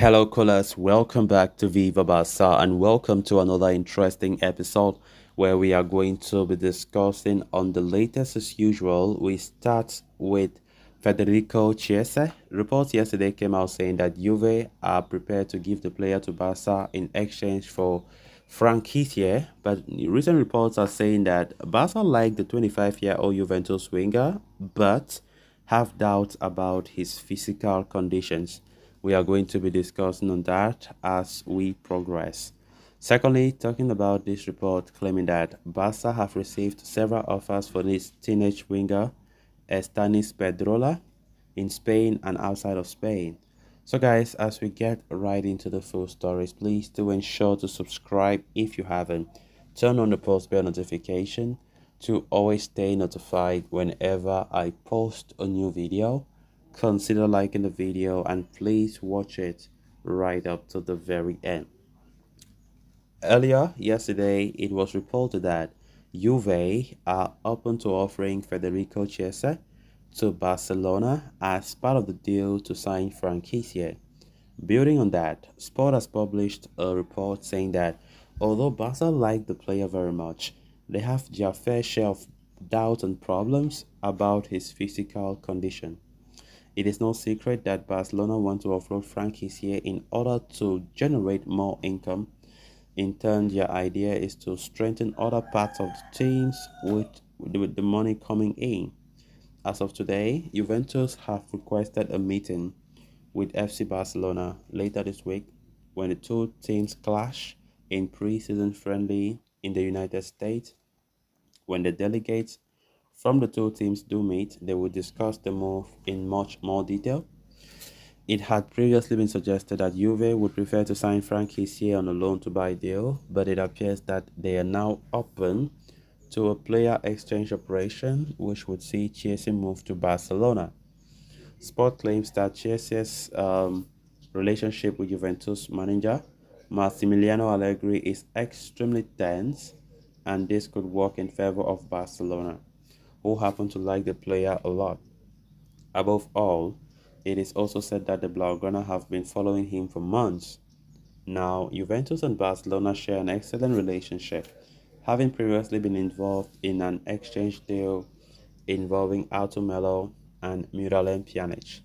Hello, callers. Welcome back to Viva Barca and welcome to another interesting episode where we are going to be discussing on the latest as usual. We start with Federico Chiesa. Reports yesterday came out saying that Juve are prepared to give the player to Barca in exchange for Frank Kessié, but recent reports are saying that Barca like the 25-year-old Juventus winger, but have doubts about his physical conditions. We are going to be discussing on that as we progress. Secondly, talking about this report claiming that Barca have received several offers for this teenage winger, Estanis Pedrola, in Spain and outside of Spain. So guys, as we get right into the full stories, please do ensure to subscribe if you haven't. Turn on the post bell notification to always stay notified whenever I post a new video. Consider liking the video and please watch it right up to the very end. Earlier yesterday, it was reported that Juve are open to offering Federico Chiesa to Barcelona as part of the deal to sign Frank Kessié. Building on that, Sport has published a report saying that although Barca like the player very much, they have their fair share of doubts and problems about his physical condition. It is no secret that Barcelona want to offload Frank Kessié in order to generate more income. In turn, their idea is to strengthen other parts of the teams with the money coming in. As of today, Juventus have requested a meeting with FC Barcelona later this week when the two teams clash in pre-season friendly in the United States. When the delegates from the two teams do meet, they will discuss the move in much more detail. It had previously been suggested that Juve would prefer to sign Frank Kessié on a loan-to-buy deal, but it appears that they are now open to a player exchange operation, which would see Chelsea move to Barcelona. Sport claims that Chelsea's relationship with Juventus manager Massimiliano Allegri is extremely tense, and this could work in favor of Barcelona, who happen to like the player a lot. Above all, it is also said that the Blaugrana have been following him for months. Now, Juventus and Barcelona share an excellent relationship, having previously been involved in an exchange deal involving Artur Melo and Miralem Pjanic.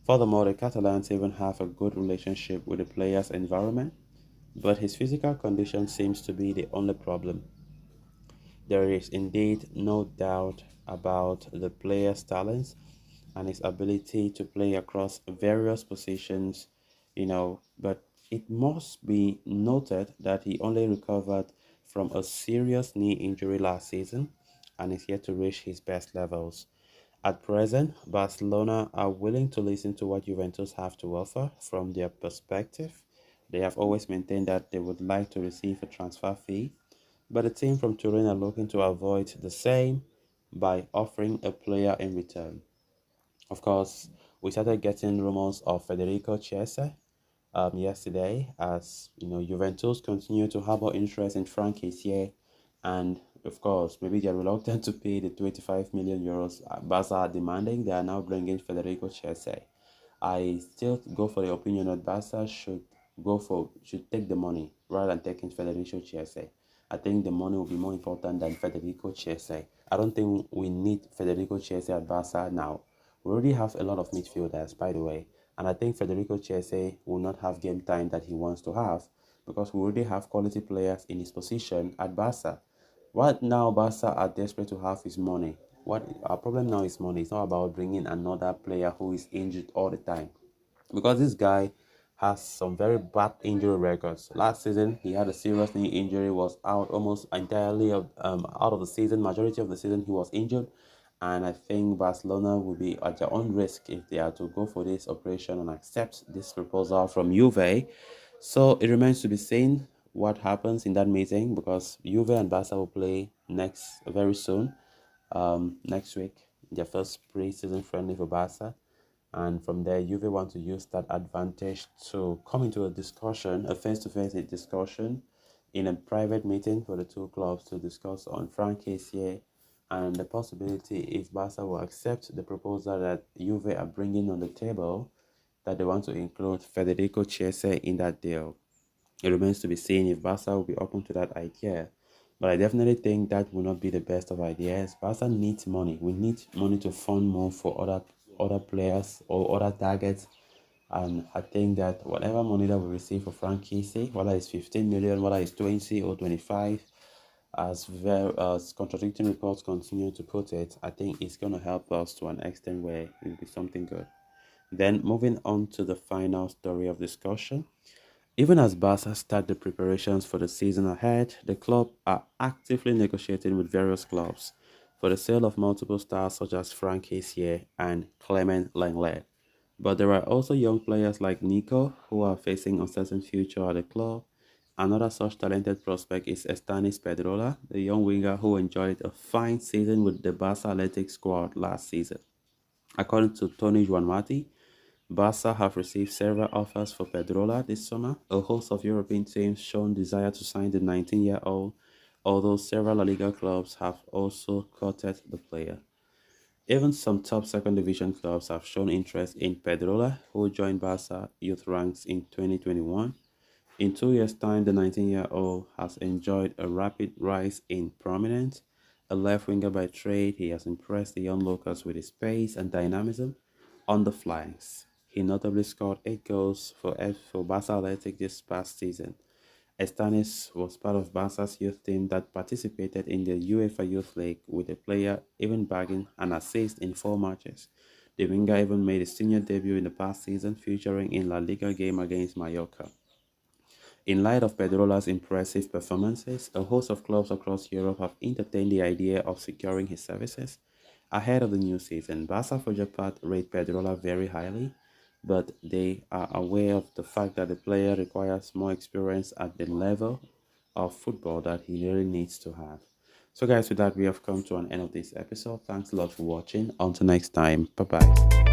Furthermore, the Catalans even have a good relationship with the player's environment, but his physical condition seems to be the only problem. There is indeed no doubt about the player's talents and his ability to play across various positions, but it must be noted that he only recovered from a serious knee injury last season and is yet to reach his best levels. At present, Barcelona are willing to listen to what Juventus have to offer from their perspective. They have always maintained that they would like to receive a transfer fee, but the team from Turin are looking to avoid the same by offering a player in return. Of course, we started getting rumors of Federico Chiesa yesterday, as Juventus continue to harbor interest in Frank Kessié, and of course, maybe they're reluctant to pay the 25 million euros Barca are demanding. They are now bringing Federico Chiesa. I still go for the opinion that Barca should take the money rather than taking Federico Chiesa. I think the money will be more important than Federico Chiesa. I don't think we need Federico Chiesa at Barca now. We already have a lot of midfielders, by the way, and I think Federico Chiesa will not have game time that he wants to have because we already have quality players in his position at Barca. What now Barca are desperate to have is money. What our problem now is money. It's not about bringing another player who is injured all the time, because this guy has some very bad injury records. Last season, he had a serious knee injury, was out almost entirely out of the season. Majority of the season, he was injured, and I think Barcelona will be at their own risk if they are to go for this operation and accept this proposal from Juve. So it remains to be seen what happens in that meeting, because Juve and Barca will play next very soon, next week, their first pre-season friendly for Barca. And from there, Juve want to use that advantage to come into a discussion, a face-to-face discussion in a private meeting for the two clubs to discuss on Frank Kessié and the possibility if Barca will accept the proposal that Juve are bringing on the table, that they want to include Federico Chiesa in that deal. It remains to be seen if Barca will be open to that idea. But I definitely think that will not be the best of ideas. Barca needs money. We need money to fund more for other players or other targets. And I think that whatever money that we receive for Frank Kessie, whether it's 15 million, whether it's 20 or 25, as contradicting reports continue to put it, I think it's going to help us to an extent where it will be something good. Then moving on to the final story of discussion. Even as Barca start the preparations for the season ahead, the club are actively negotiating with various clubs for the sale of multiple stars such as Frank Kessie and Clement Lenglet. But there are also young players like Nico who are facing uncertain future at the club. Another such talented prospect is Estanis Pedrola, the young winger who enjoyed a fine season with the Barca Athletic squad last season. According to Tony Juanmati, Barca have received several offers for Pedrola this summer. A host of European teams shown desire to sign the 19-year-old, although several La Liga clubs have also courted the player. Even some top second division clubs have shown interest in Pedrola, who joined Barca youth ranks in 2021. In 2 years' time, the 19-year-old has enjoyed a rapid rise in prominence. A left winger by trade, he has impressed the young locals with his pace and dynamism on the flanks. He notably scored 8 goals for Barca Athletic this past season. Estanis was part of Barca's youth team that participated in the UEFA Youth League, with the player even bagging an assist in 4 matches. The winger even made his senior debut in the past season, featuring in La Liga game against Mallorca. In light of Pedrola's impressive performances, a host of clubs across Europe have entertained the idea of securing his services ahead of the new season. Barca, for their part, rate Pedrola very highly, but they are aware of the fact that the player requires more experience at the level of football that he really needs to have. So guys, with that, we have come to an end of this episode. Thanks a lot for watching. Until next time, bye bye.